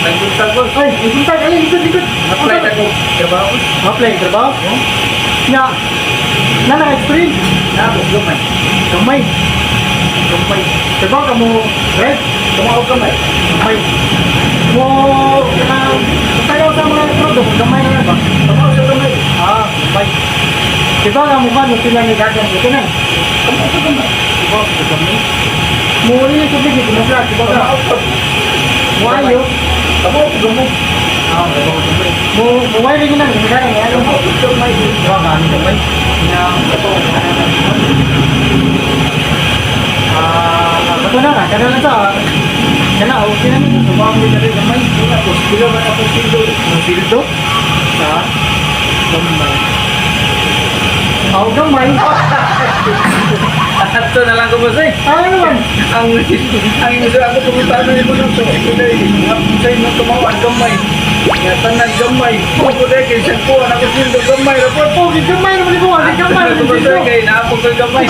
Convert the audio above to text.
Nagbuntag. Ay, nagbuntag. Ay, likod. Apply na ko. Trabaho. Apply, trabaho? Nga. Na-experience? Gamay. Gamay. Trabaho ka mo, red? Tumaw gamay. Gamay. Mo, tayo sa mga product, gamay na yan ba? Tumaw sa gamay. Gamay. Diba nga mo ba, nung sila nagagang ito na? Tumaw sa gamay. Diba, sa gamay. Muli yung tubig, ito na siya, diba ka? Muayo. Tumaw sa gamay. Muayo rin yun lang, nagagang yan. Tumaw sa gamay. Diba nga, ang gamay. Ito na nga, kada na sa, kana, okay na nito, sumama mo na rin gamay. Sila ba ako sildo? Sildo? Sa gamay. Gamay? Ito na lang ko boss eh. Ano naman? Ang gusto ako pumunta na yung mga ito na sa inyo tumawa, gamay. Tanag gamay. Pupo na kayo siya po, anak ko sildo gamay. Rapor po. Gamay naman ito, gamay naman Boss sildo. eh, kayo naapong ko gamay.